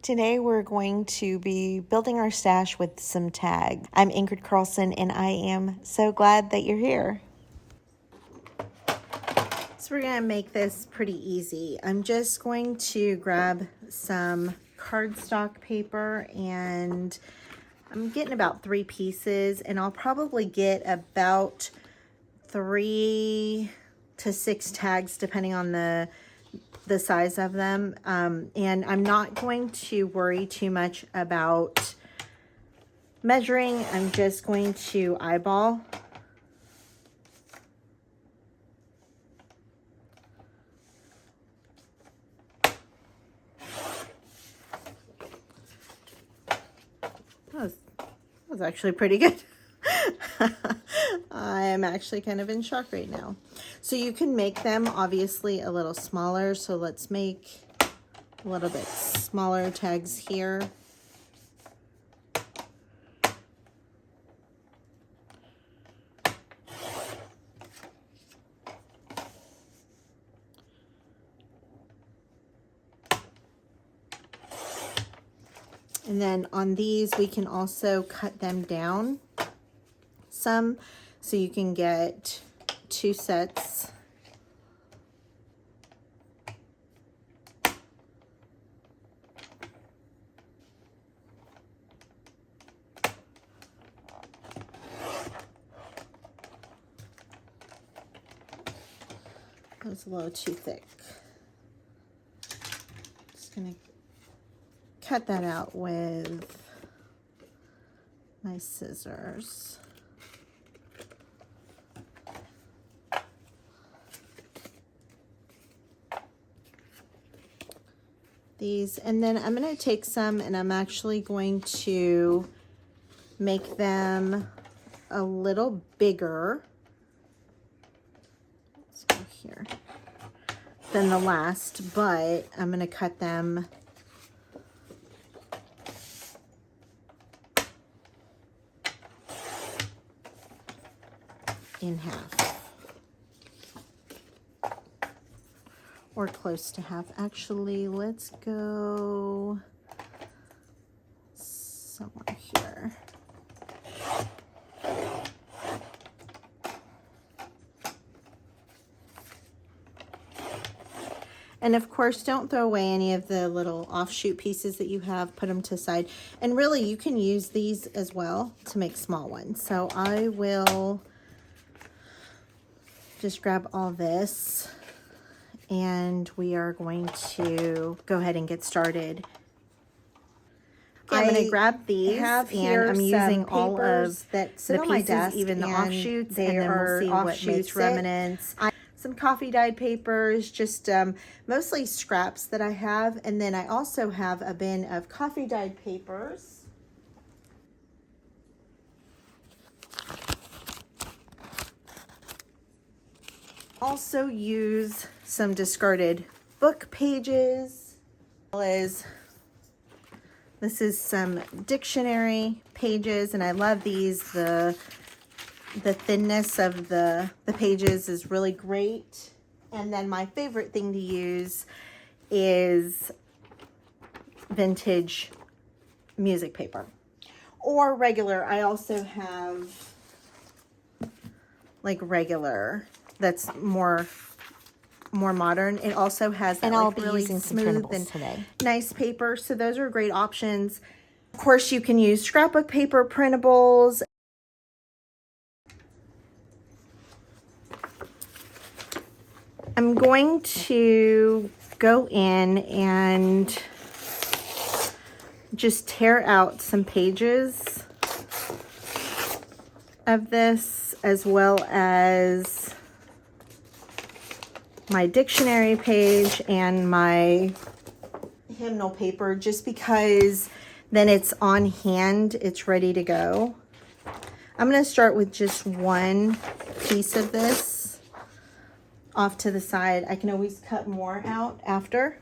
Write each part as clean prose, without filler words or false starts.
Today we're going to be building our stash with some tags. I'm Ingrid Carlsen and I am so glad that you're here. So we're going to make this pretty easy. I'm just going to grab some cardstock paper and I'm getting about 3 pieces, and I'll probably get about 3 to 6 tags depending on the size of them. And I'm not going to worry too much about measuring. I'm just going to eyeball. That was actually pretty good. I'm actually kind of in shock right now. So you can make them obviously a little smaller. So let's make a little bit smaller tags here. And then on these, we can also cut them down some, so you can get 2 sets. That was a little too thick. Just gonna cut that out with my scissors. These, and then I'm going to take some and I'm actually going to make them a little bigger. Let's go here than the last, but I'm going to cut them in half. Or close to half. Actually, let's go somewhere here. And of course, don't throw away any of the little offshoot pieces that you have. Put them to the side. And really, you can use these as well to make small ones. So I will just grab all this. And we are going to go ahead and get started. I'm going to grab these, and I'm using all of the pieces, even the offshoots, and then we'll see what makes remnants. Some coffee dyed papers, just mostly scraps that I have, and then I also have a bin of coffee dyed papers. Also use some discarded book pages. This is some dictionary pages, and I love these. The thinness of the pages is really great. And then my favorite thing to use is vintage music paper or regular. I also have like regular that's more modern. It also has that, and I'll be really using smooth and today. Nice paper. So those are great options. Of course, you can use scrapbook paper, printables. I'm going to go in and just tear out some pages of this, as well as my dictionary page and my hymnal paper, just because then it's on hand, it's ready to go. I'm going to start with just one piece of this off to the side. I can always cut more out after.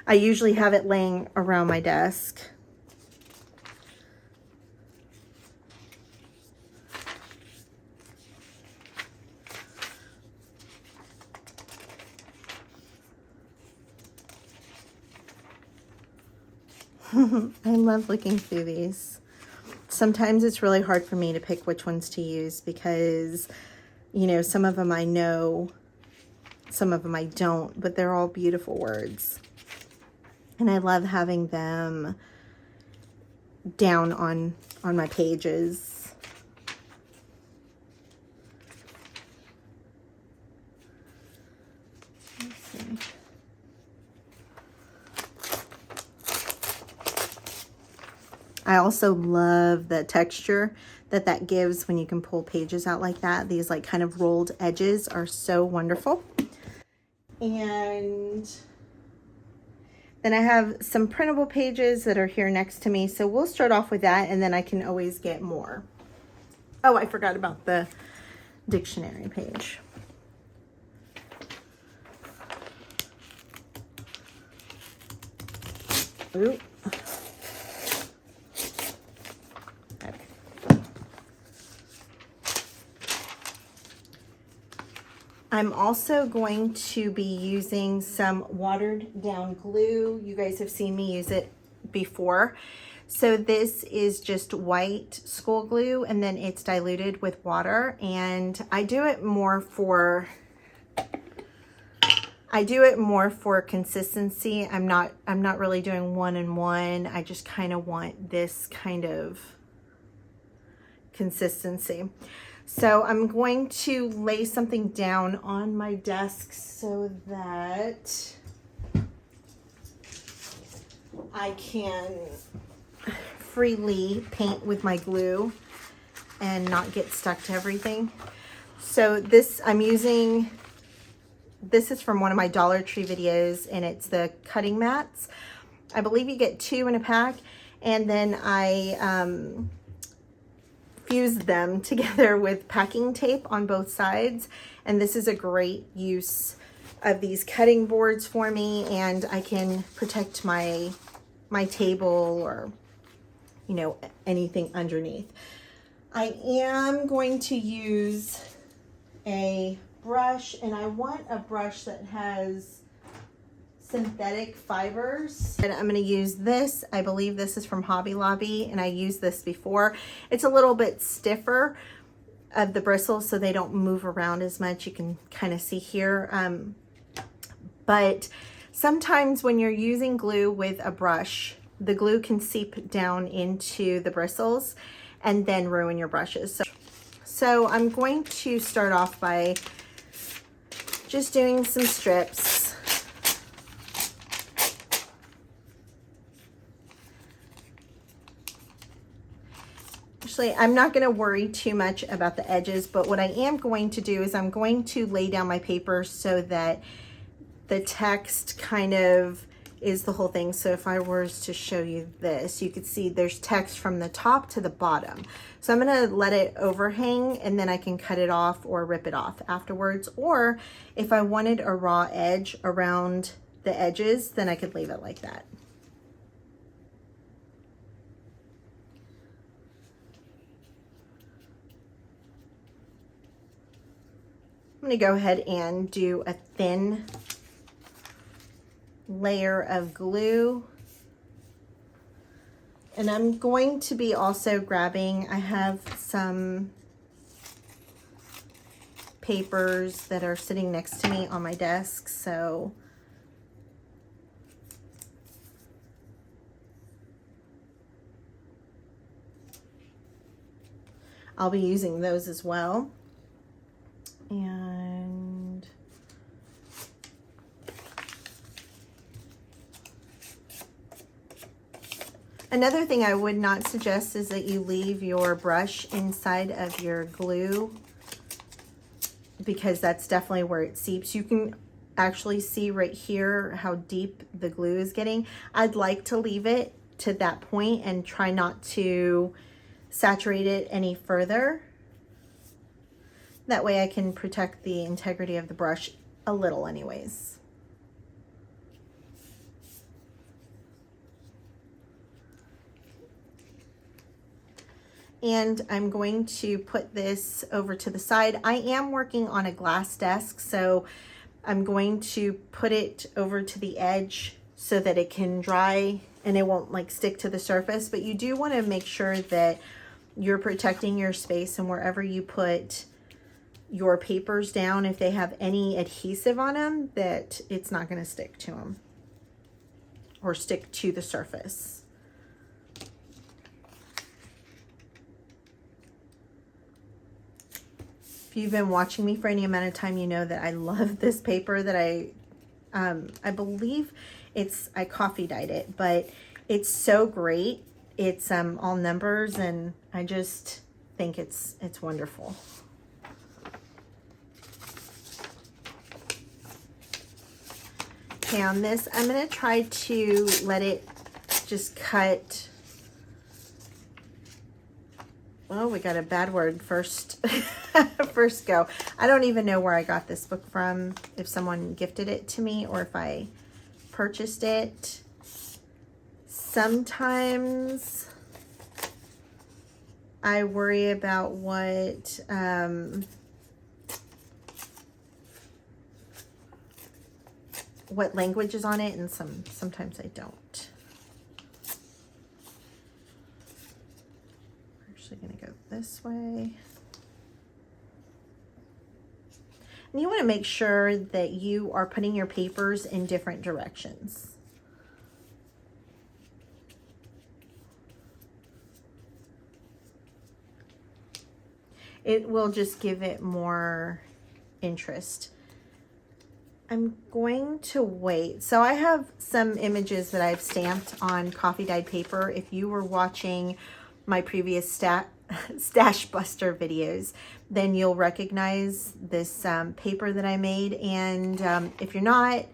I usually have it laying around my desk. I love looking through these. Sometimes it's really hard for me to pick which ones to use because, you know, some of them I know, some of them I don't, but they're all beautiful words. And I love having them down on my pages. Let's see. I also love the texture that gives when you can pull pages out like that. These like kind of rolled edges are so wonderful. And then I have some printable pages that are here next to me. So we'll start off with that and then I can always get more. Oh, I forgot about the dictionary page. Ooh. I'm also going to be using some watered down glue. You guys have seen me use it before. So this is just white school glue and then it's diluted with water, and I do it more for consistency. I'm not really doing one and one. I just kind of want this kind of consistency. So I'm going to lay something down on my desk so that I can freely paint with my glue and not get stuck to everything. So this is from one of my Dollar Tree videos, and it's the cutting mats. I believe you get 2 in a pack, and then I fuse them together with packing tape on both sides, and this is a great use of these cutting boards for me, and I can protect my table or, you know, anything underneath. I am going to use a brush, and I want a brush that has synthetic fibers, and I'm going to use this. I believe this is from Hobby Lobby, and I used this before. It's a little bit stiffer of the bristles so they don't move around as much. You can kind of see here, but sometimes when you're using glue with a brush, the glue can seep down into the bristles and then ruin your brushes. So I'm going to start off by just doing some strips. Actually, I'm not going to worry too much about the edges, but what I am going to do is I'm going to lay down my paper so that the text kind of is the whole thing. So if I was to show you this, you could see there's text from the top to the bottom. So I'm going to let it overhang, and then I can cut it off or rip it off afterwards. Or if I wanted a raw edge around the edges, then I could leave it like that. I'm going to go ahead and do a thin layer of glue. And I'm going to be also grabbing, I have some papers that are sitting next to me on my desk, so I'll be using those as well. And another thing I would not suggest is that you leave your brush inside of your glue, because that's definitely where it seeps. You can actually see right here how deep the glue is getting. I'd like to leave it to that point and try not to saturate it any further. That way I can protect the integrity of the brush a little anyways. And I'm going to put this over to the side. I am working on a glass desk, so I'm going to put it over to the edge so that it can dry and it won't like stick to the surface, but you do want to make sure that you're protecting your space, and wherever you put your papers down, if they have any adhesive on them, that it's not going to stick to them or stick to the surface. If you've been watching me for any amount of time, you know that I love this paper that I believe I coffee dyed it, but it's so great. It's all numbers, and I just think it's wonderful. Okay, on this, I'm going to try to let it just cut. Oh, we got a bad word first. First go. I don't even know where I got this book from, if someone gifted it to me or if I purchased it. Sometimes I worry about what language is on it, and sometimes I don't. We're actually going to go this way. And you want to make sure that you are putting your papers in different directions. It will just give it more interest. I'm going to wait. So I have some images that I've stamped on coffee dyed paper. If you were watching my previous Stash Buster videos, then you'll recognize this paper that I made. And if you're not,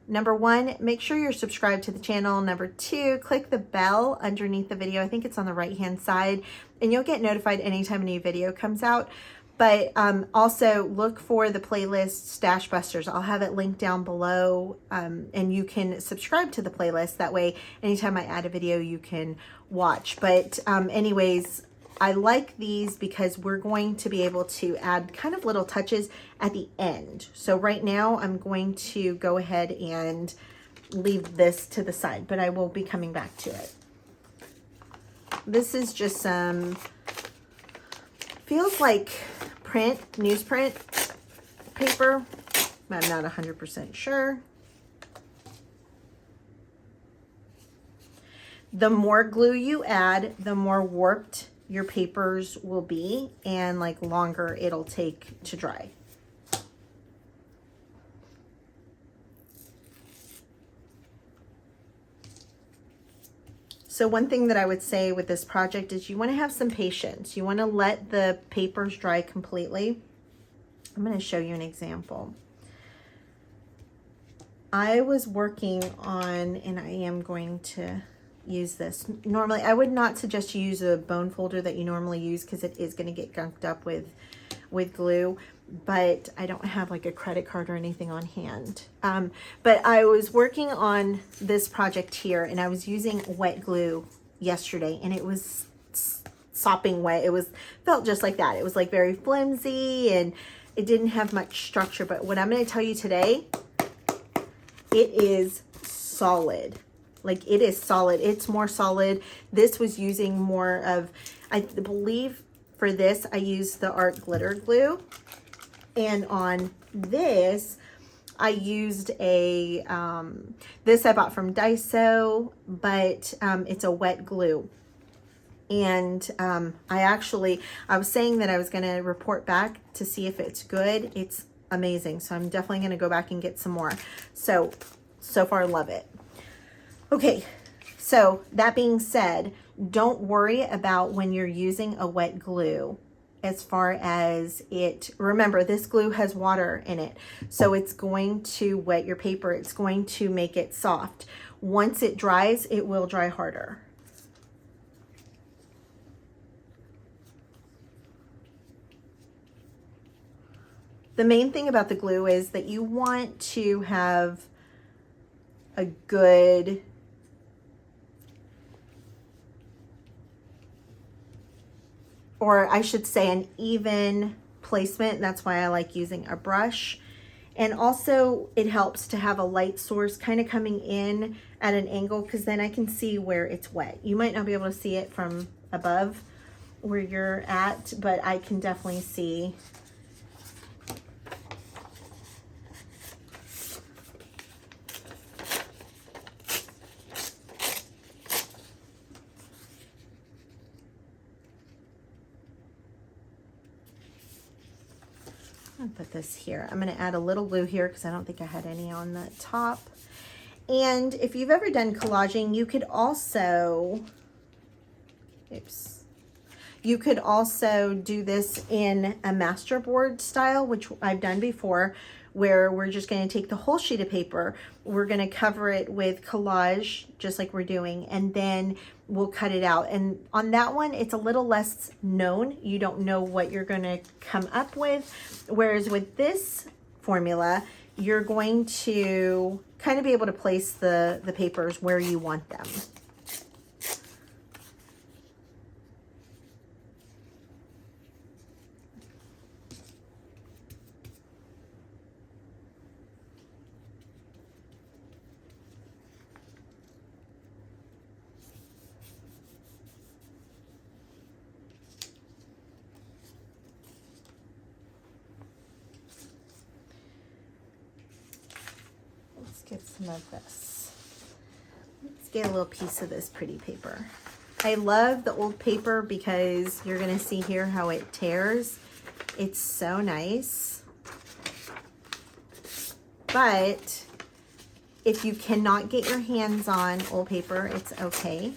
number one, make sure you're subscribed to the channel. Number two, click the bell underneath the video. I think it's on the right hand side, and you'll get notified anytime a new video comes out. But also look for the playlist Stash Busters. I'll have it linked down below, and you can subscribe to the playlist. That way, anytime I add a video, you can watch. But anyways, I like these because we're going to be able to add kind of little touches at the end. So right now, I'm going to go ahead and leave this to the side, but I will be coming back to it. This is just some, feels like newsprint paper. I'm not 100% sure. The more glue you add, the more warped your papers will be, and like longer it'll take to dry. So one thing that I would say with this project is you want to have some patience. You want to let the papers dry completely. I'm going to show you an example. I was working on, and I am going to use this. Normally, I would not suggest you use a bone folder that you normally use because it is going to get gunked up with glue. But I don't have like a credit card or anything on hand. But I was working on this project here, and I was using wet glue yesterday, and it was sopping wet. It felt just like that. It was like very flimsy, and it didn't have much structure. But what I'm going to tell you today, it is solid. Like, it is solid. It's more solid. This was using more of, I believe for this, I used the art glitter glue. And on this, I used a, this I bought from Daiso, but it's a wet glue. And I was saying that I was going to report back to see if it's good. It's amazing. So I'm definitely going to go back and get some more. So far, love it. Okay, so that being said, don't worry about when you're using a wet glue. As far as remember, this glue has water in it, so it's going to wet your paper. It's going to make it soft. Once it dries, it will dry harder. The main thing about the glue is that you want to have a good or I should say an even placement. That's why I like using a brush. And also it helps to have a light source kind of coming in at an angle, because then I can see where it's wet. You might not be able to see it from above where you're at, but I can definitely see. I'll put this here. I'm going to add a little glue here because I don't think I had any on the top. And if you've ever done collaging, you could also, you could also do this in a masterboard style, which I've done before, where we're just going to take the whole sheet of paper, we're going to cover it with collage, just like we're doing, and then we'll cut it out. And on that one, it's a little less known. You don't know what you're going to come up with. Whereas with this formula, you're going to kind of be able to place the papers where you want them. Get some of this. Let's get a little piece of this pretty paper. I love the old paper because you're going to see here how it tears. It's so nice. But if you cannot get your hands on old paper, it's okay.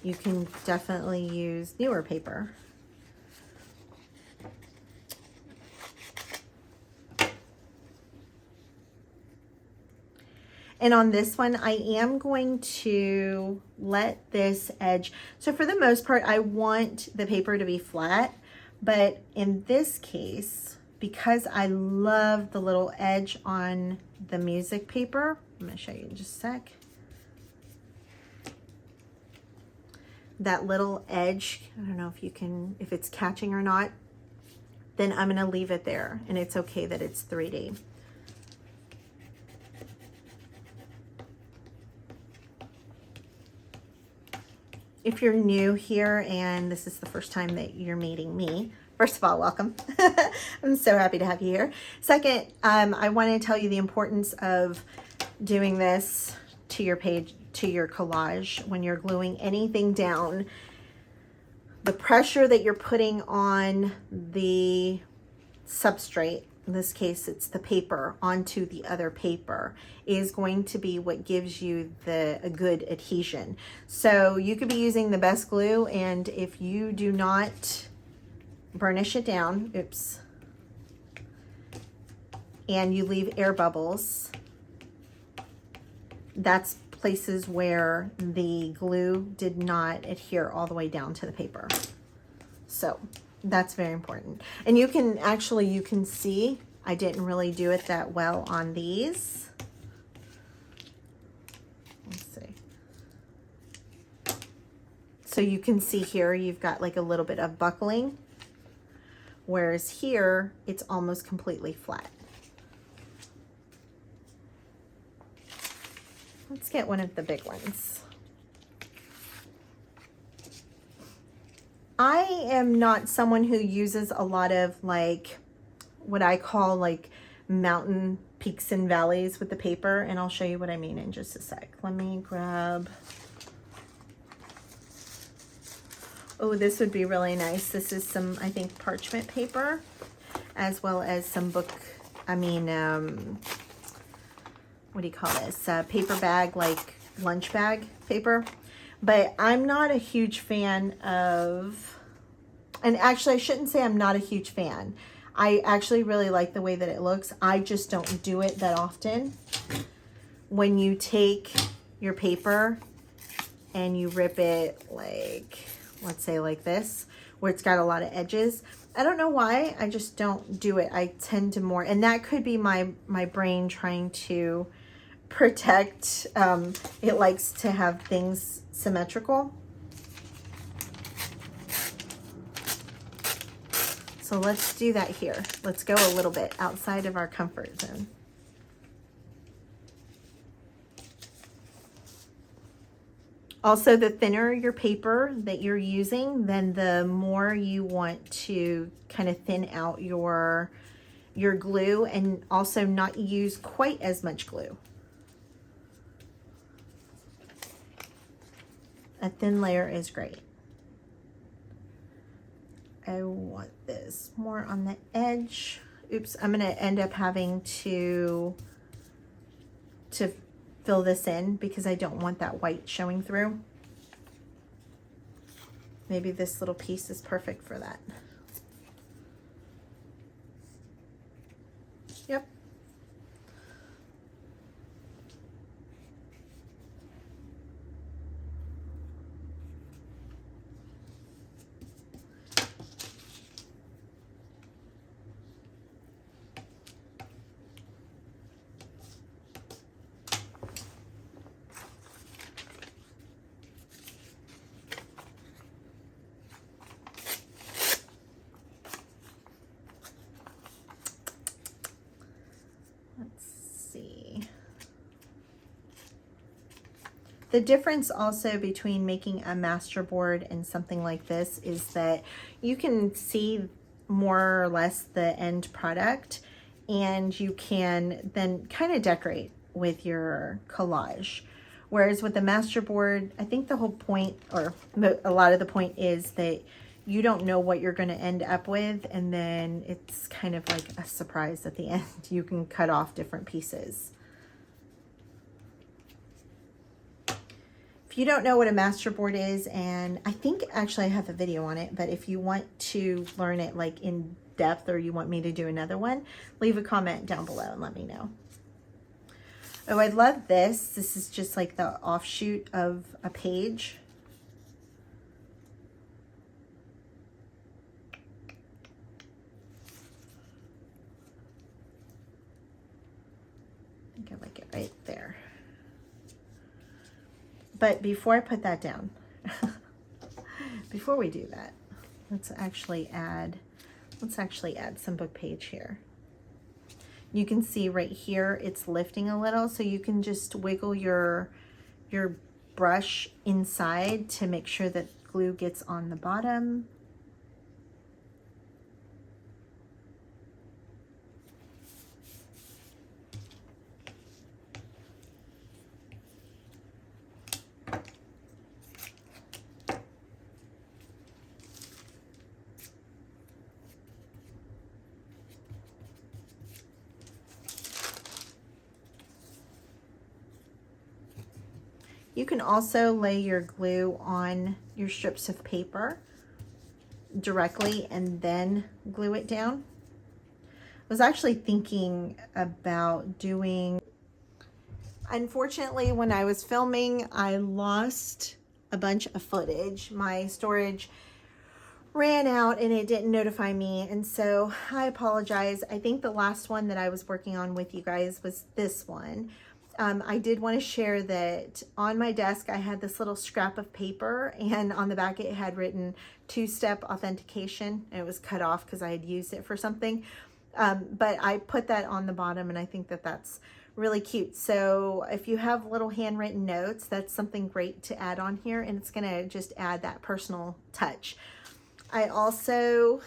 You can definitely use newer paper. And on this one, I am going to let this edge, so for the most part, I want the paper to be flat, but in this case, because I love the little edge on the music paper, I'm gonna show you in just a sec. That little edge, I don't know if you can, if it's catching or not, then I'm gonna leave it there, and it's okay that it's 3D. If you're new here and this is the first time that you're meeting me, first of all, welcome. I'm so happy to have you here. Second, I want to tell you the importance of doing this to your page, to your collage, when you're gluing anything down. The pressure that you're putting on the substrate, in this case it's the paper, onto the other paper, is going to be what gives you a good adhesion. So you could be using the best glue, and if you do not burnish it down, and you leave air bubbles, that's places where the glue did not adhere all the way down to the paper. So that's very important. And you can actually, you can see I didn't really do it that well on these. Let's see. So you can see here you've got like a little bit of buckling, whereas here it's almost completely flat. Let's get one of the big ones. I am not someone who uses a lot of like what I call like mountain peaks and valleys with the paper, and I'll show you what I mean in just a sec. Let me grab, oh, this would be really nice. This is some, I think, parchment paper, as well as some book, what do you call this? Paper bag, like lunch bag paper. But I'm not a huge fan of, and actually I shouldn't say I'm not a huge fan. I actually really like the way that it looks. I just don't do it that often. When you take your paper and you rip it like, let's say like this, where it's got a lot of edges, I don't know why, I just don't do it. I tend to more, and that could be my brain trying to protect, it likes to have things symmetrical. So So let's do that here. Let's go a little bit outside of our comfort zone. Also, the thinner your paper that you're using, then the more you want to kind of thin out your glue, and also not use quite as much glue. A thin layer is great. I want this more on the edge. Oops, I'm gonna end up having to fill this in because I don't want that white showing through. Maybe this little piece is perfect for that. Yep. The difference also between making a master board and something like this is that you can see more or less the end product, and you can then kind of decorate with your collage. Whereas with the master board, I think the whole point, or a lot of the point, is that you don't know what you're going to end up with, and then it's kind of like a surprise at the end. You can cut off different pieces. If you don't know what a master board is, and I think actually I have a video on it, but if you want to learn it like in depth, or you want me to do another one, leave a comment down below and let me know. Oh, I love this. This is just like the offshoot of a page. I think I like it right there. But before I put that down, before we do that, let's actually add some book page here. You can see right here, it's lifting a little, so you can just wiggle your brush inside to make sure that glue gets on the bottom. You can also lay your glue on your strips of paper directly and then glue it down. I was actually thinking about doing, unfortunately, when I was filming, I lost a bunch of footage. My storage ran out and it didn't notify me, and so I apologize. I think the last one that I was working on with you guys was this one. I did want to share that on my desk I had this little scrap of paper, and on the back it had written two-step authentication, and it was cut off because I had used it for something. But I put that on the bottom, and I think that that's really cute. So if you have little handwritten notes, that's something great to add on here, and it's going to just add that personal touch. I also,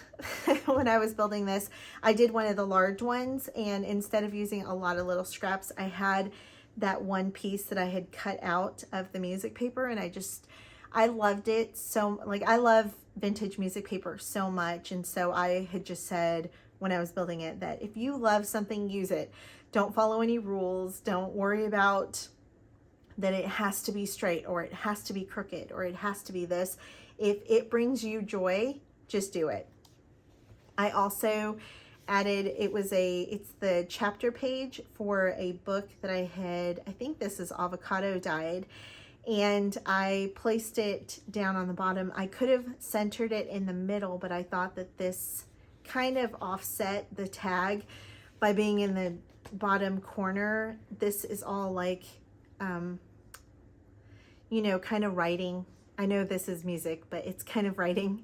when I was building this, I did one of the large ones, and instead of using a lot of little scraps, I had that one piece that I had cut out of the music paper, and I loved it so, like, I love vintage music paper so much, and so I had just said when I was building it that if you love something, use it. Don't follow any rules. Don't worry about that it has to be straight, or it has to be crooked, or it has to be this. If it brings you joy, just do it. I also added, it's the chapter page for a book that I had, I think this is avocado dyed, and I placed it down on the bottom. I could have centered it in the middle, but I thought that this kind of offset the tag by being in the bottom corner. This is all like, you know, kind of writing. I know this is music, but it's kind of writing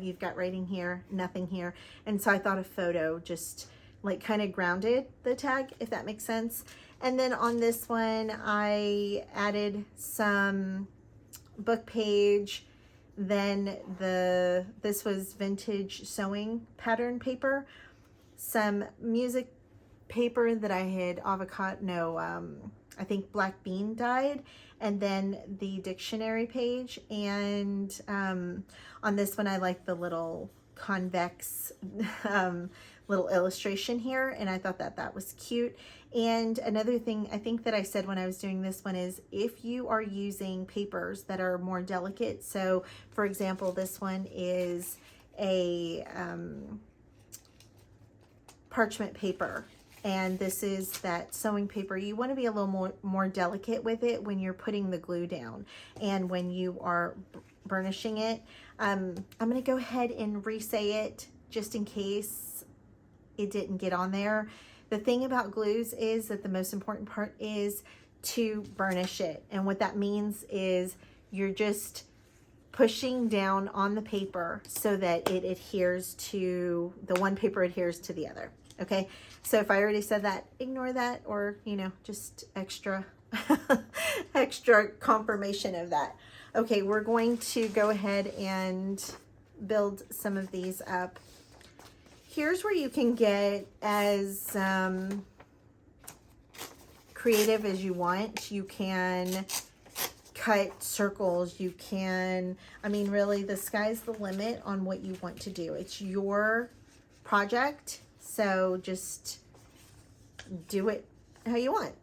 You've got writing here, nothing here. And so I thought a photo just like kind of grounded the tag, if that makes sense. And then on this one, I added some book page. Then this was vintage sewing pattern paper, some music paper that I had I think black bean dyed, and then the dictionary page. And on this one, I like the little convex little illustration here, and I thought that was cute. And another thing I think that I said when I was doing this one is, if you are using papers that are more delicate, so for example, this one is a parchment paper, and this is that sewing paper, you want to be a little more delicate with it when you're putting the glue down and when you are burnishing it. I'm going to go ahead and re-say it just in case it didn't get on there. The thing about glues is that the most important part is to burnish it. And what that means is you're just pushing down on the paper so that it adheres to, the one paper adheres to the other. Okay, so if I already said that, ignore that, or, you know, just extra, extra confirmation of that. Okay, we're going to go ahead and build some of these up. Here's where you can get as creative as you want. You can cut circles. You can, I mean, really, the sky's the limit on what you want to do. It's your project, so just do it how you want.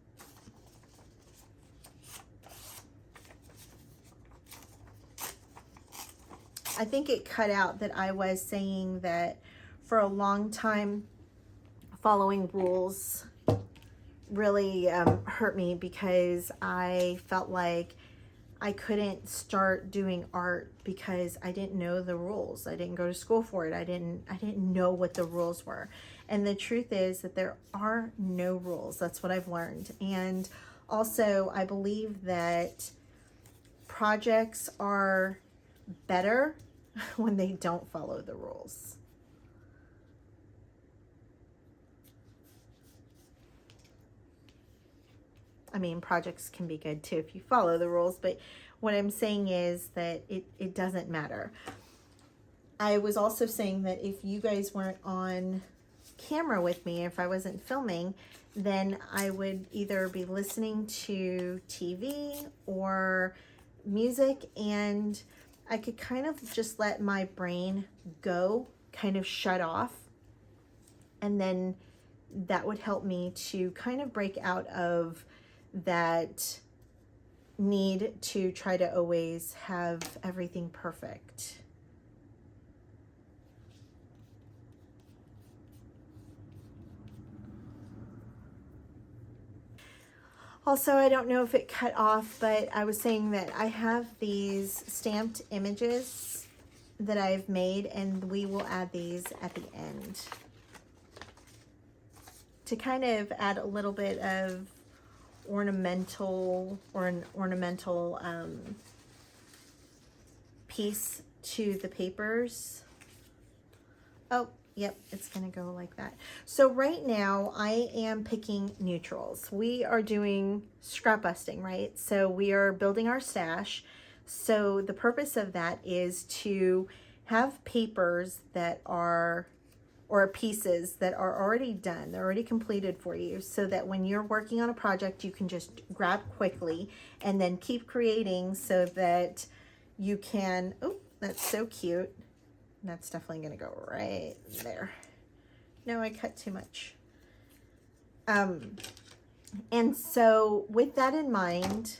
I think it cut out that I was saying that for a long time following rules really hurt me, because I felt like I couldn't start doing art because I didn't know the rules. I didn't go to school for it. I didn't know what the rules were. And the truth is that there are no rules. That's what I've learned. And also, I believe that projects are better when they don't follow the rules. I mean, projects can be good too if you follow the rules, but what I'm saying is that it doesn't matter. I was also saying that if you guys weren't on camera with me, if I wasn't filming, then I would either be listening to TV or music, and I could kind of just let my brain go, kind of shut off, and then that would help me to kind of break out of that need to try to always have everything perfect. Also, I don't know if it cut off, but I was saying that I have these stamped images that I've made, and we will add these at the end to kind of add a little bit of ornamental piece to the papers. Oh, yep, it's gonna go like that. So right now I am picking neutrals. We are doing scrap busting, right? So we are building our stash. So the purpose of that is to have papers that are, or pieces that are already done, they're already completed for you, so that when you're working on a project, you can just grab quickly and then keep creating, so that you can, oh, that's so cute. That's definitely gonna go right there. No, I cut too much. And so with that in mind,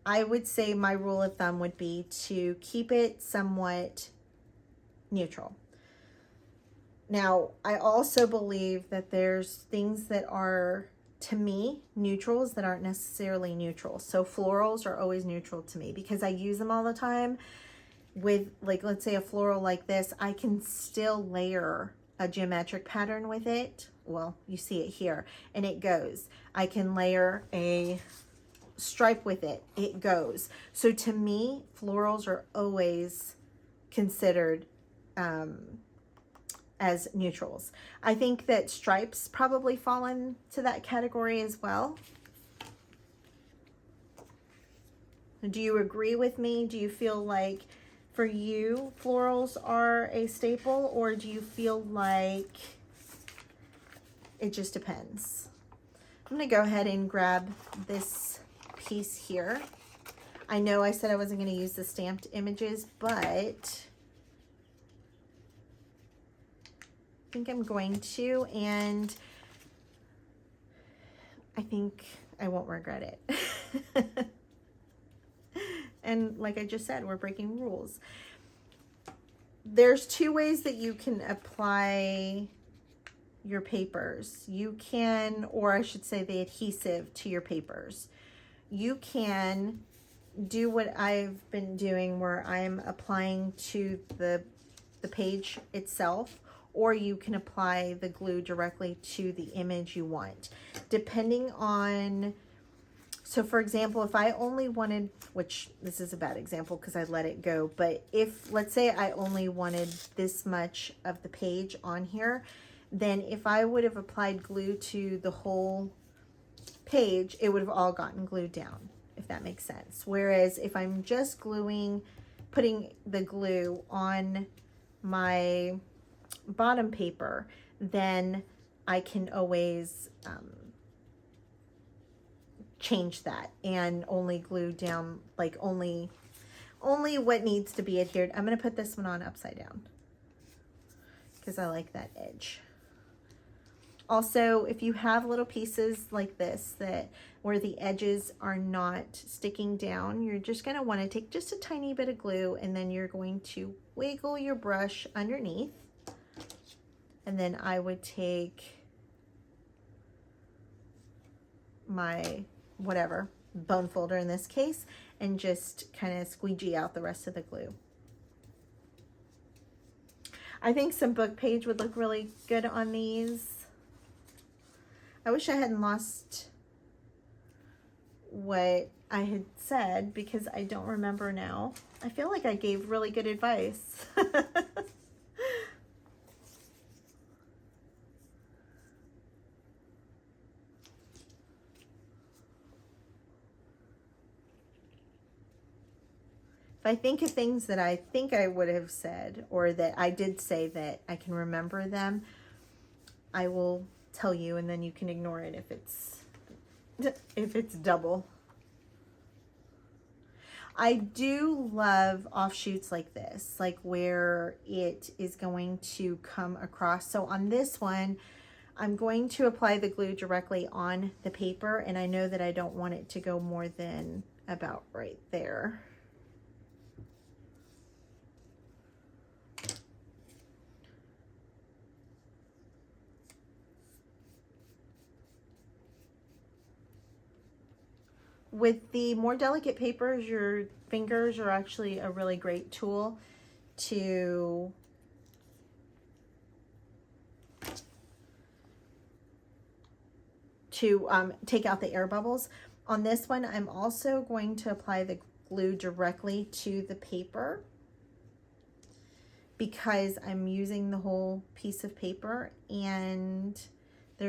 I would say my rule of thumb would be to keep it somewhat neutral. Now, I also believe that there's things that are, to me, neutrals that aren't necessarily neutral. So florals are always neutral to me because I use them all the time. With, like, let's say a floral like this, I can still layer a geometric pattern with it. Well, you see it here, and it goes. I can layer a stripe with it. It goes. So to me, florals are always considered as neutrals. I think that stripes probably fall into that category as well. Do you agree with me? Do you feel like for you florals are a staple, or do you feel like it just depends? I'm gonna go ahead and grab this piece here. I know I said I wasn't gonna use the stamped images, but I think I'm going to, and I think I won't regret it. And like I just said, we're breaking rules. There's two ways that you can apply your papers. You can, or I should say the adhesive to your papers. You can do what I've been doing, where I'm applying to the page itself, or you can apply the glue directly to the image you want. Depending on, so for example, if I only wanted, which this is a bad example because I let it go, but if, let's say I only wanted this much of the page on here, then if I would have applied glue to the whole page, it would have all gotten glued down, if that makes sense. Whereas if I'm just gluing, putting the glue on my bottom paper, then I can always change that and only glue down, like only what needs to be adhered. I'm going to put this one on upside down because I like that edge. Also, if you have little pieces like this that where the edges are not sticking down, you're just going to want to take just a tiny bit of glue, and then you're going to wiggle your brush underneath. And then I would take my whatever bone folder in this case and just kind of squeegee out the rest of the glue. I think some book page would look really good on these. I wish I hadn't lost what I had said because I don't remember now. I feel like I gave really good advice. If I think of things that I think I would have said, or that I did say that I can remember them, I will tell you, and then you can ignore it if it's double. I do love offshoots like this, like where it is going to come across. So on this one, I'm going to apply the glue directly on the paper, and I know that I don't want it to go more than about right there. With the more delicate papers, your fingers are actually a really great tool to take out the air bubbles. On this one, I'm also going to apply the glue directly to the paper because I'm using the whole piece of paper, and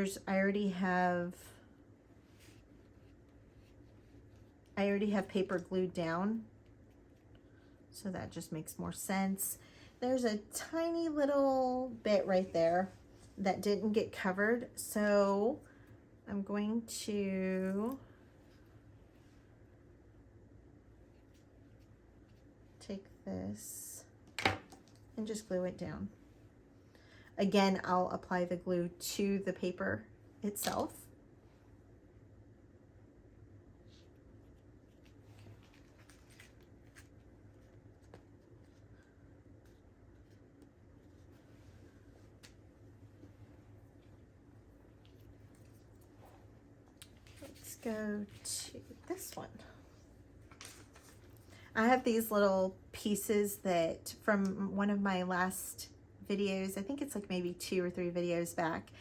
I already have paper glued down, so that just makes more sense. There's a tiny little bit right there that didn't get covered, so I'm going to take this and just glue it down. Again, I'll apply the glue to the paper itself. Go to this one. I have these little pieces that from one of my last videos, I think it's like maybe 2 or 3 videos back,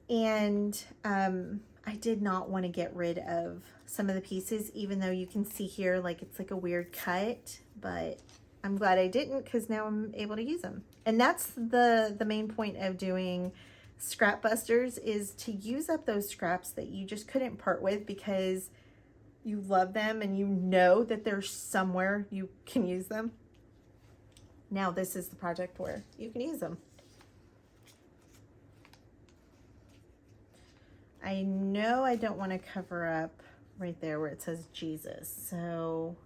and I did not want to get rid of some of the pieces, even though you can see here like it's like a weird cut, but I'm glad I didn't, because now I'm able to use them. And that's the main point of doing scrap busters, is to use up those scraps that you just couldn't part with because you love them and you know that there's somewhere you can use them. Now this is the project where you can use them. I know I don't want to cover up right there where it says Jesus, so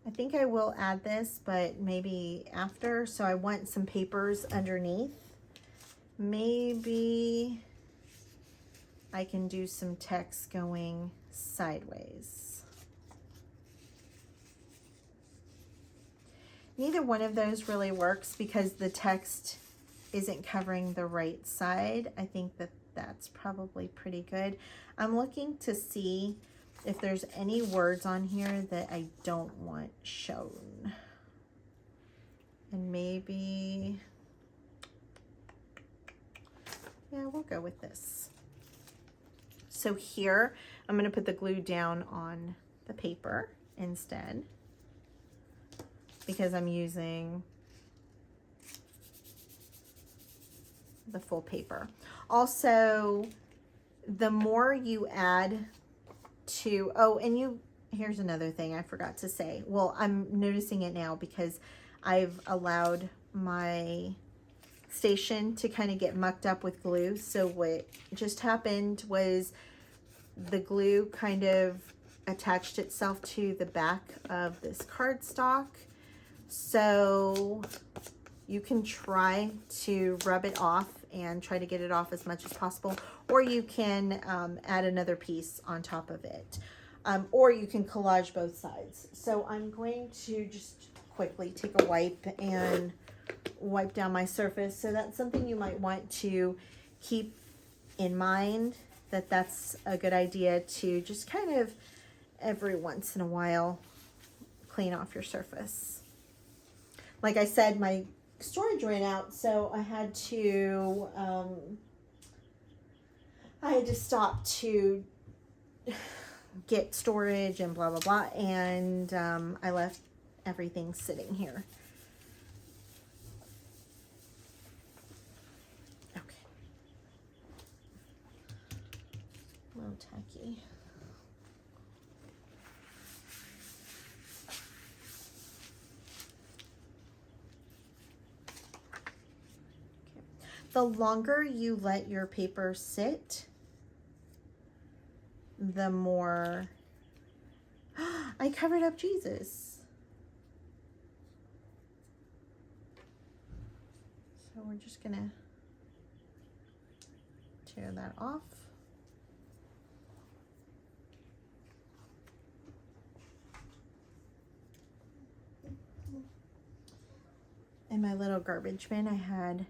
I think I will add this, but maybe after. So I want some papers underneath. Maybe I can do some text going sideways. Neither one of those really works because the text isn't covering the right side. I think that that's probably pretty good. I'm looking to see if there's any words on here that I don't want shown. And maybe, yeah, we'll go with this. So here, I'm gonna put the glue down on the paper instead, because I'm using the full paper. Also, the more you add to, oh, and you, here's another thing I forgot to say. Well, I'm noticing it now because I've allowed my station to kind of get mucked up with glue. So what just happened was the glue kind of attached itself to the back of this cardstock. So you can try to rub it off and try to get it off as much as possible, or you can add another piece on top of it, or you can collage both sides. So I'm going to just quickly take a wipe and wipe down my surface. So that's something you might want to keep in mind, that that's a good idea to just kind of every once in a while clean off your surface. Like I said, my storage ran out, so I had to stop to get storage and blah blah blah, and I left everything sitting here. Okay, a little tacky. The longer you let your paper sit, the more, I covered up Jesus. So we're just gonna tear that off. In my little garbage bin, I had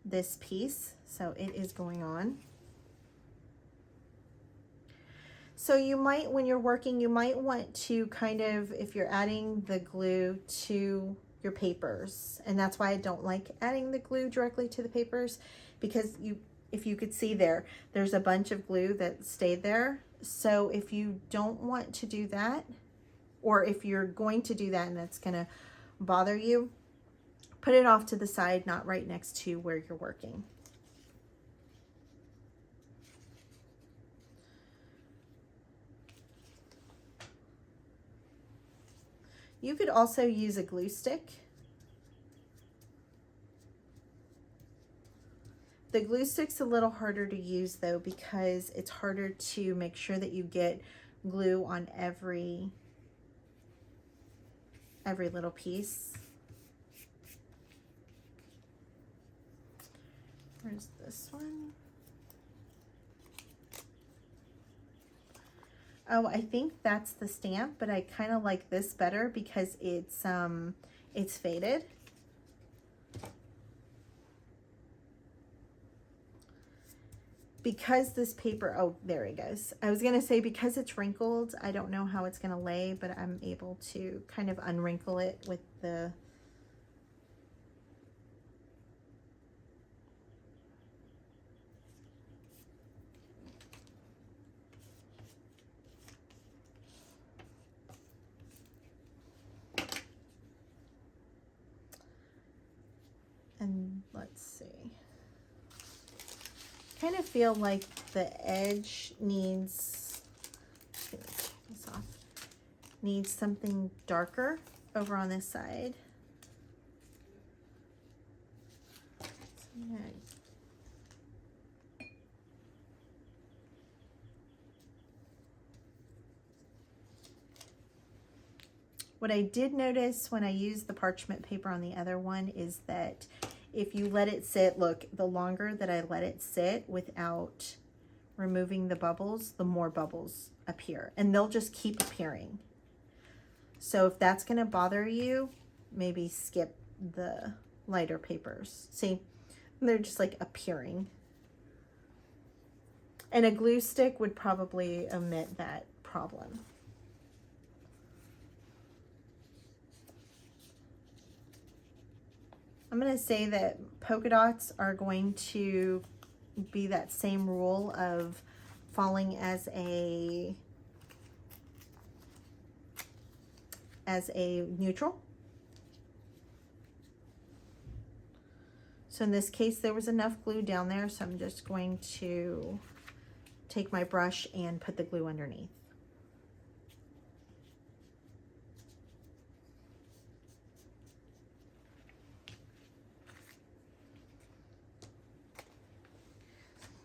this piece, so it is going on. So you might, when you're working, you might want to kind of, if you're adding the glue to your papers, and that's why I don't like adding the glue directly to the papers, because if you could see there's a bunch of glue that stayed there. So if you don't want to do that, or if you're going to do that and that's gonna bother you, put it off to the side, not right next to where you're working. You could also use a glue stick. The glue stick's a little harder to use though, because it's harder to make sure that you get glue on every little piece. Where's this one? Oh, I think that's the stamp, but I kind of like this better because it's faded. Because this paper, oh, there it goes. I was gonna say, because it's wrinkled, I don't know how it's gonna lay, but I'm able to kind of unwrinkle it with the let's see. Kind of feel like the edge needs, let's take this off, needs something darker over on this side. Yeah. What I did notice when I used the parchment paper on the other one is that if you let it sit, look, the longer that I let it sit without removing the bubbles, the more bubbles appear, and they'll just keep appearing. So if that's going to bother you, maybe skip the lighter papers. See, they're just like appearing. And a glue stick would probably omit that problem. I'm going to say that polka dots are going to be that same rule of falling as a neutral. So in this case, there was enough glue down there, so I'm just going to take my brush and put the glue underneath.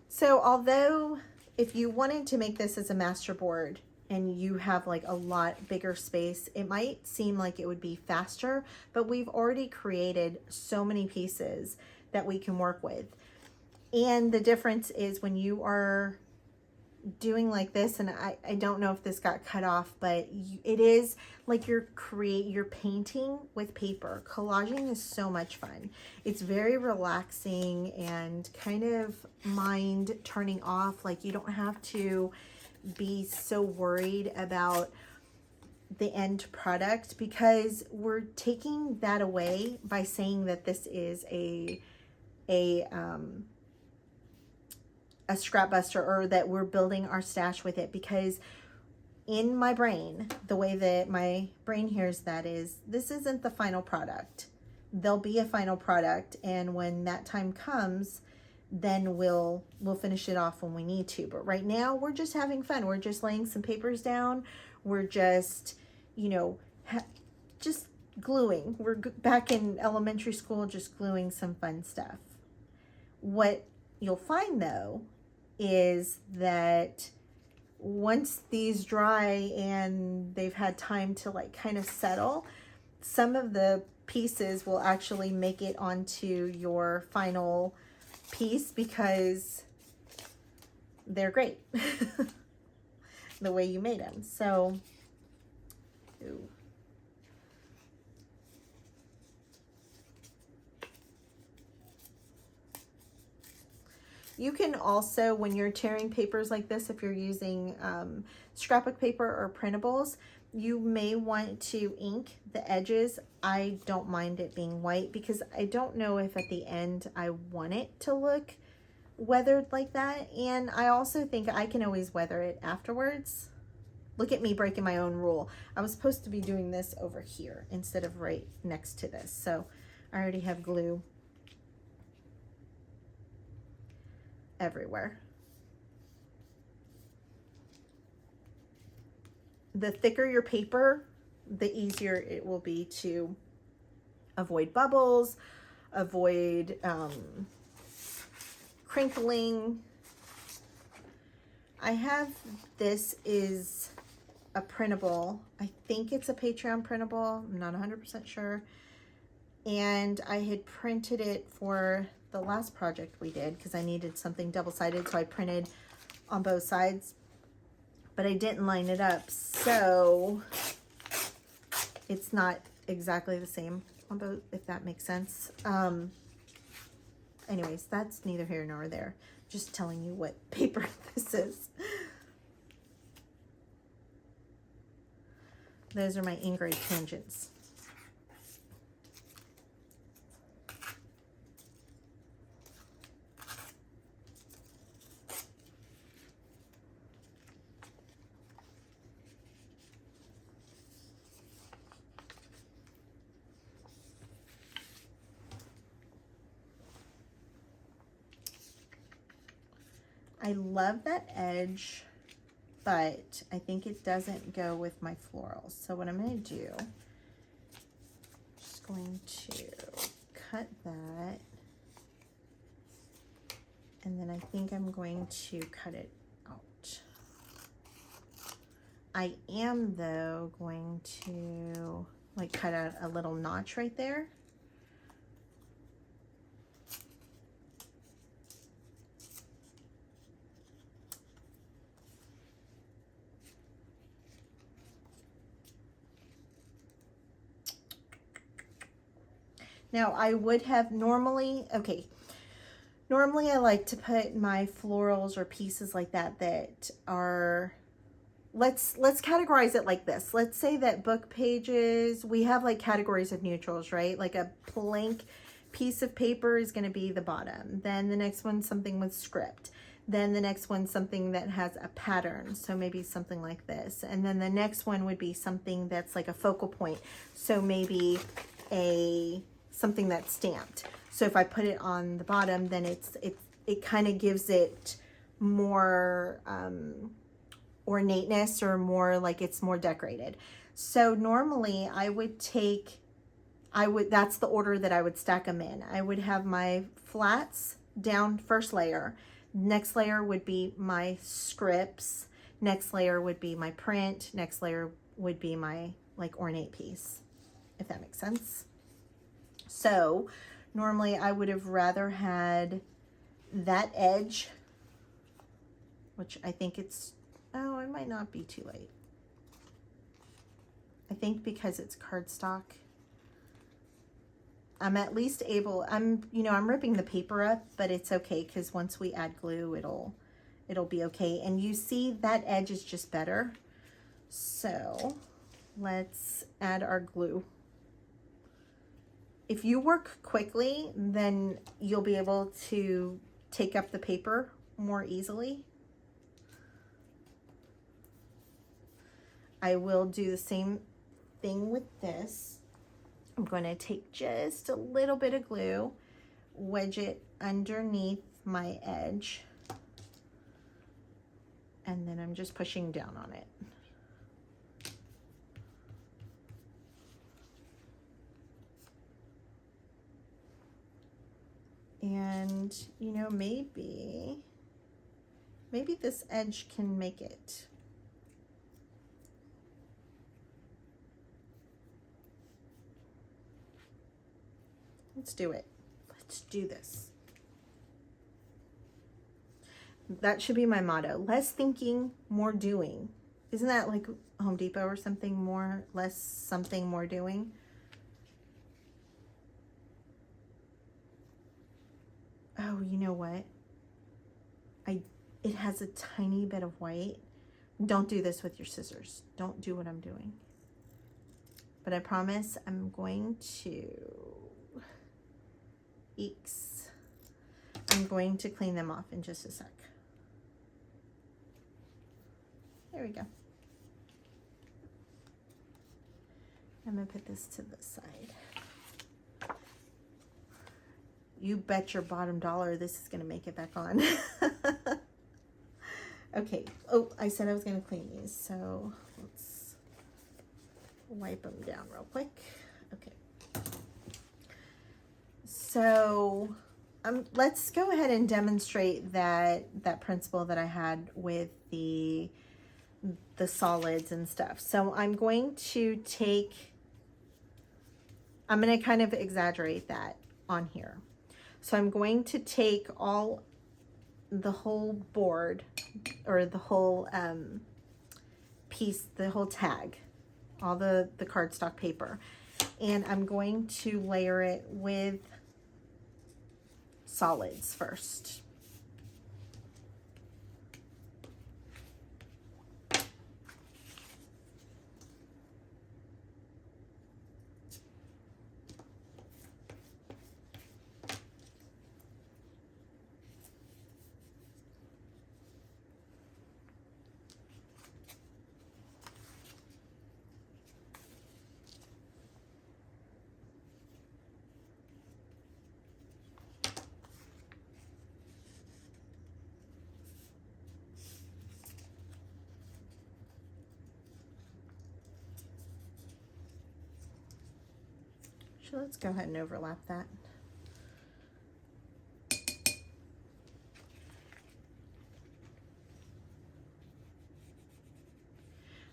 So although if you wanted to make this as a master board and you have like a lot bigger space, it might seem like it would be faster, but we've already created so many pieces that we can work with. And the difference is when you are doing like this, and I don't know if this got cut off, but it is like you're painting with paper. Collaging is so much fun. It's very relaxing and kind of mind turning off. Like you don't have to be so worried about the end product, because we're taking that away by saying that this is a scrap buster, or that we're building our stash with it. Because in my brain, the way that my brain hears that is, this isn't the final product. There'll be a final product, and when that time comes, then we'll finish it off when we need to. But right now we're just having fun. We're just laying some papers down. We're just, you know, just gluing. We're back in elementary school, just gluing some fun stuff. What you'll find though is that once these dry and they've had time to like kind of settle, some of the pieces will actually make it onto your final piece because they're great the way you made them. So ooh. You can also, when you're tearing papers like this, if you're using scrapbook paper or printables, you may want to ink the edges. I don't mind it being white because I don't know if at the end I want it to look weathered like that. And I also think I can always weather it afterwards. Look at me breaking my own rule. I was supposed to be doing this over here instead of right next to this. So I already have glue everywhere. The thicker your paper, the easier it will be to avoid bubbles, avoid crinkling. I have, this is a printable. I think it's a Patreon printable. I'm not 100% sure. And I had printed it for the last project we did because I needed something double-sided, so I printed on both sides, but I didn't line it up, so it's not exactly the same on both, if that makes sense. Anyways, that's neither here nor there. Just telling you what paper this is. Those are my Ingrid tangents. I love that edge, but I think it doesn't go with my florals. So what I'm going to do, just going to cut that. And then I think I'm going to cut it out. I am, though, going to like cut out a little notch right there. Now I would have normally, okay, normally I like to put my florals or pieces like that that are, let's categorize it like this. Let's say that book pages, we have like categories of neutrals, right? Like a blank piece of paper is going to be the bottom. Then the next one, something with script. Then the next one, something that has a pattern. So maybe something like this. And then the next one would be something that's like a focal point. So maybe something that's stamped. So if I put it on the bottom, then it kind of gives it more ornateness, or more like it's more decorated. So normally I would that's the order that I would stack them in. I would have my flats down, first layer. Next layer would be my scripts. Next layer would be my print. Next layer would be my like ornate piece, if that makes sense. So normally I would have rather had that edge, which I think it's, oh, it might not be too late. I think because it's cardstock, I'm at least able, I'm ripping the paper up, but it's okay because once we add glue, it'll be okay. And you see that edge is just better. So let's add our glue. If you work quickly, then you'll be able to take up the paper more easily. I will do the same thing with this. I'm going to take just a little bit of glue, wedge it underneath my edge, and then I'm just pushing down on it. And, maybe this edge can make it. Let's do it. Let's do this. That should be my motto. Less thinking, more doing. Isn't that like Home Depot or something? Less something, more doing. Oh, you know what? It has a tiny bit of white. Don't do this with your scissors. Don't do what I'm doing. But I promise I'm going to, I'm going to clean them off in just a sec. There we go. I'm gonna put this to the side. You bet your bottom dollar this is gonna make it back on. Okay, oh, I said I was gonna clean these, so let's wipe them down real quick. Okay. So let's go ahead and demonstrate that principle that I had with the solids and stuff. So I'm going to kind of exaggerate that on here. So I'm going to take the whole board, or the whole piece, the whole tag, all the cardstock paper, and I'm going to layer it with solids first. Actually, let's go ahead and overlap that.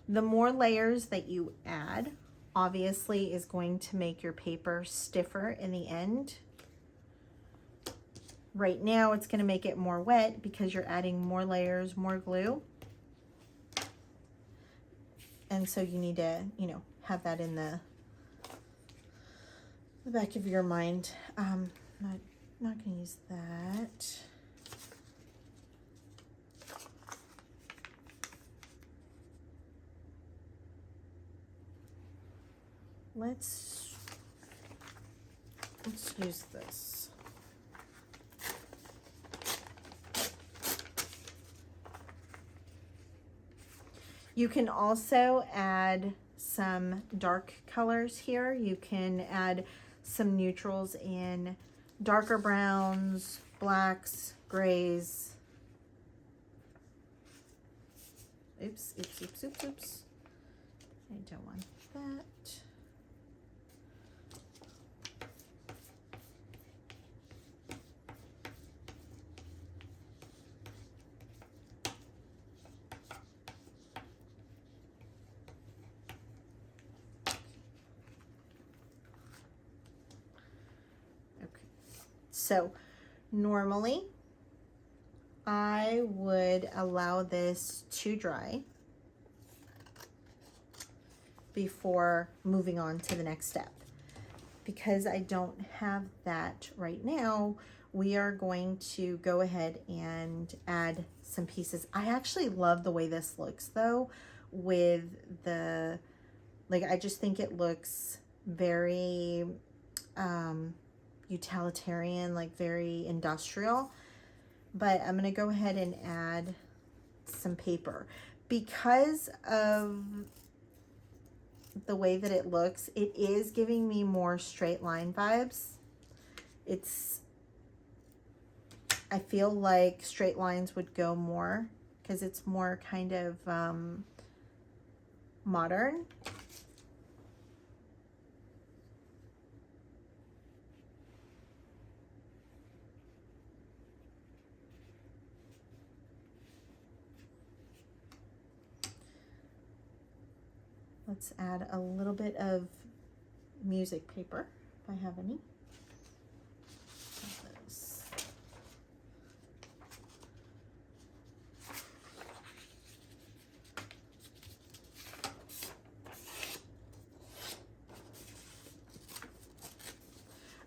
The more layers that you add, obviously, is going to make your paper stiffer in the end. Right now, it's going to make it more wet because you're adding more layers, more glue. And so you need to, you know, have that in the back of your mind. Not going to use that. Let's use this. You can also add some dark colors here. You can add some neutrals in darker browns, blacks, grays. Oops, oops, oops, oops, oops. I don't want that. So normally I would allow this to dry before moving on to the next step. Because I don't have that right now, we are going to go ahead and add some pieces. I actually love the way this looks though, with the, like, I just think it looks very utilitarian, like very industrial. But I'm gonna go ahead and add some paper. Because of the way that it looks, it is giving me more straight line vibes. I feel like straight lines would go more because it's more kind of modern. Let's add a little bit of music paper, if I have any.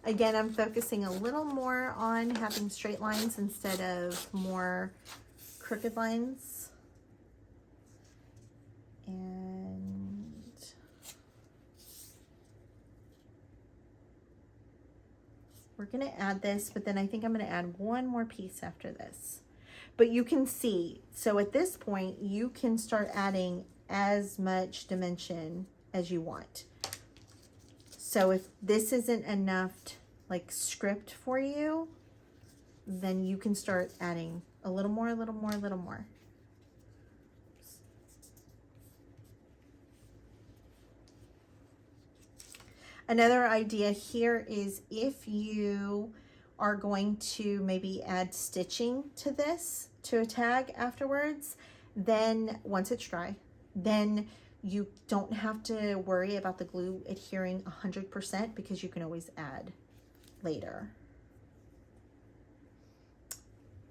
Again, I'm focusing a little more on having straight lines instead of more crooked lines. And we're gonna add this, but then I think I'm gonna add one more piece after this. But you can see, so at this point, you can start adding as much dimension as you want. So if this isn't enough like script for you, then you can start adding a little more, a little more, a little more. Another idea here is if you are going to maybe add stitching to this, to a tag afterwards, then once it's dry, then you don't have to worry about the glue adhering 100% because you can always add later.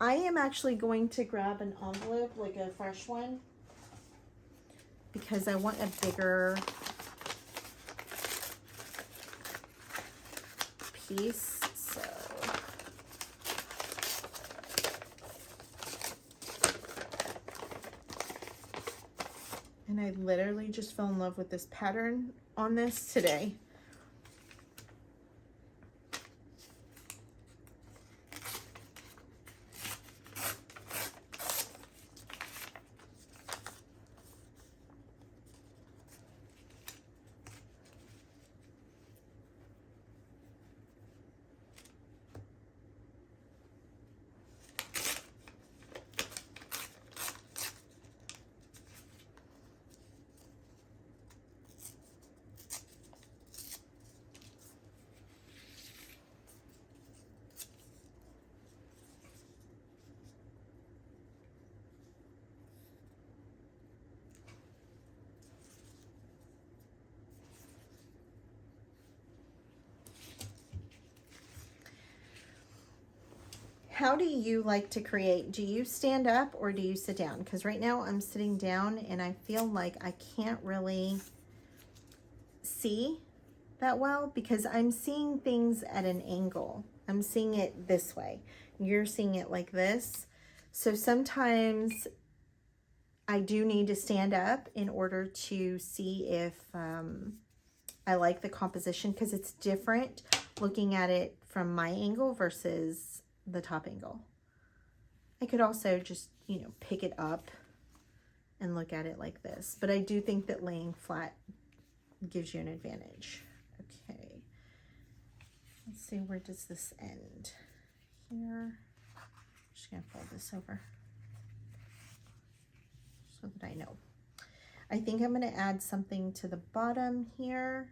I am actually going to grab an envelope, like a fresh one, because I want a bigger piece. So and I literally just fell in love with this pattern on this today. How do you like to create? Do you stand up or do you sit down? Because right now I'm sitting down and I feel like I can't really see that well because I'm seeing things at an angle. I'm seeing it this way. You're seeing it like this. So sometimes I do need to stand up in order to see if I like the composition, because it's different looking at it from my angle versus the top angle. I could also just, you know, pick it up and look at it like this, but I do think that laying flat gives you an advantage. Okay, let's see, where does this end? Here. I'm just gonna fold this over so that I know. I think I'm gonna add something to the bottom here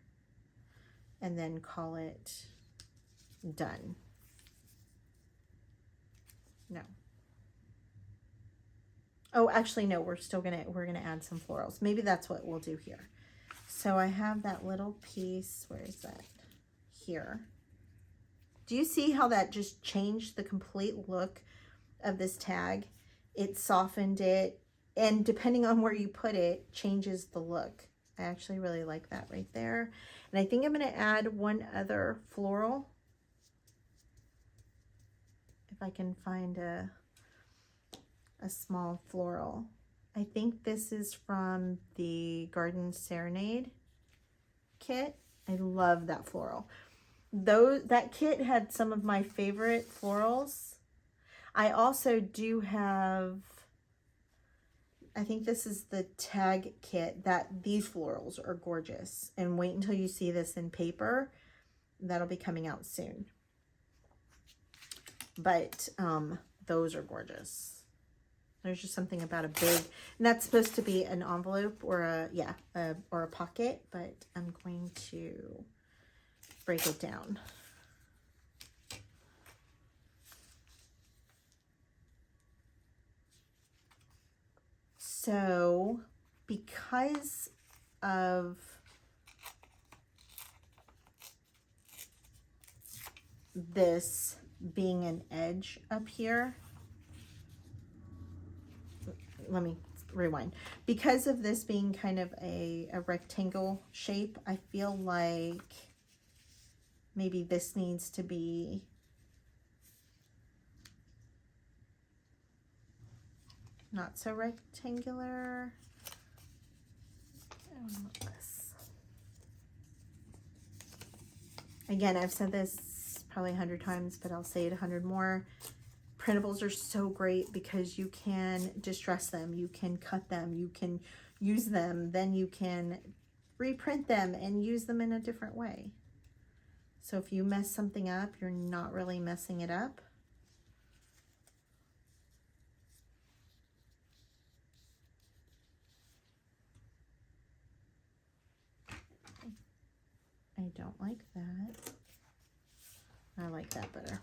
and then call it done. No. Oh, actually, no, we're gonna add some florals. Maybe that's what we'll do here. So I have that little piece, where is that? Here. Do you see how that just changed the complete look of this tag? It softened it, and depending on where you put it, changes the look. I actually really like that right there. And I think I'm gonna add one other floral. If I can find a small floral. I think this is from the Garden Serenade kit. I love that floral. That kit had some of my favorite florals. I also do have, I think this is the tag kit, that these florals are gorgeous. And wait until you see this in paper. That'll be coming out soon. But those are gorgeous. There's just something about a big, and that's supposed to be an envelope or a pocket, but I'm going to break it down. So because of this being an edge up here, let me rewind. Because of this being kind of a rectangle shape, I feel like maybe this needs to be not so rectangular. This. Again, I've said this probably 100 times, but I'll say it 100 more. Printables are so great because you can distress them, you can cut them, you can use them, then you can reprint them and use them in a different way. So if you mess something up, you're not really messing it up. I don't like that. I like that better.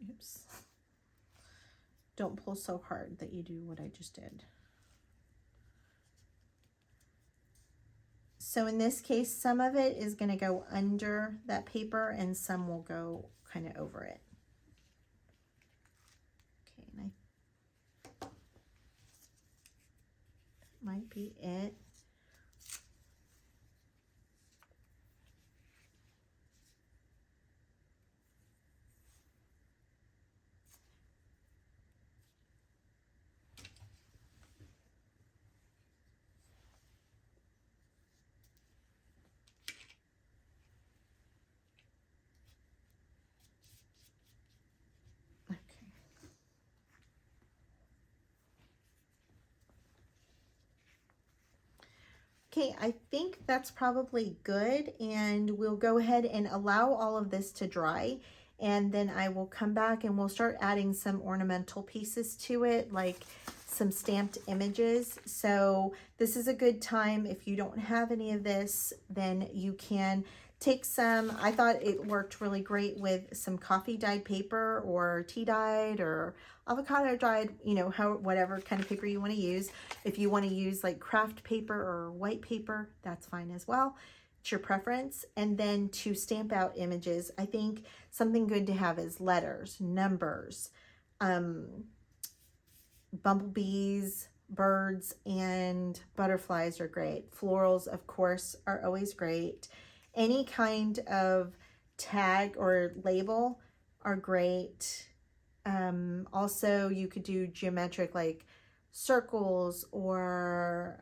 Oops. Don't pull so hard that you do what I just did. So in this case, some of it is going to go under that paper and some will go kind of over it. Okay, and that might be it. Okay, I think that's probably good, and we'll go ahead and allow all of this to dry, and then I will come back and we'll start adding some ornamental pieces to it, like some stamped images. So this is a good time, if you don't have any of this, then you can take some, I thought it worked really great with some coffee dyed paper or tea dyed or avocado dyed, you know, whatever kind of paper you want to use. If you want to use like craft paper or white paper, that's fine as well. It's your preference. And then to stamp out images, I think something good to have is letters, numbers, bumblebees, birds, and butterflies are great. Florals, of course, are always great. Any kind of tag or label are great. Also, you could do geometric like circles or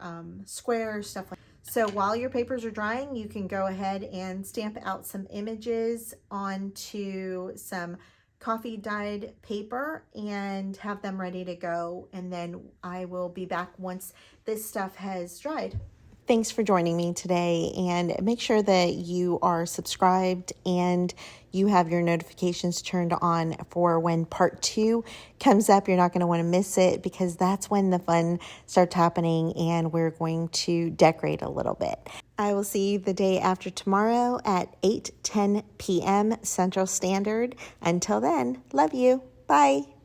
squares, stuff like that. So while your papers are drying, you can go ahead and stamp out some images onto some coffee dyed paper and have them ready to go. And then I will be back once this stuff has dried. Thanks for joining me today, and make sure that you are subscribed and you have your notifications turned on for when part 2 comes up. You're not going to want to miss it because that's when the fun starts happening and we're going to decorate a little bit. I will see you the day after tomorrow at 8:10 p.m. Central Standard. Until then, love you. Bye.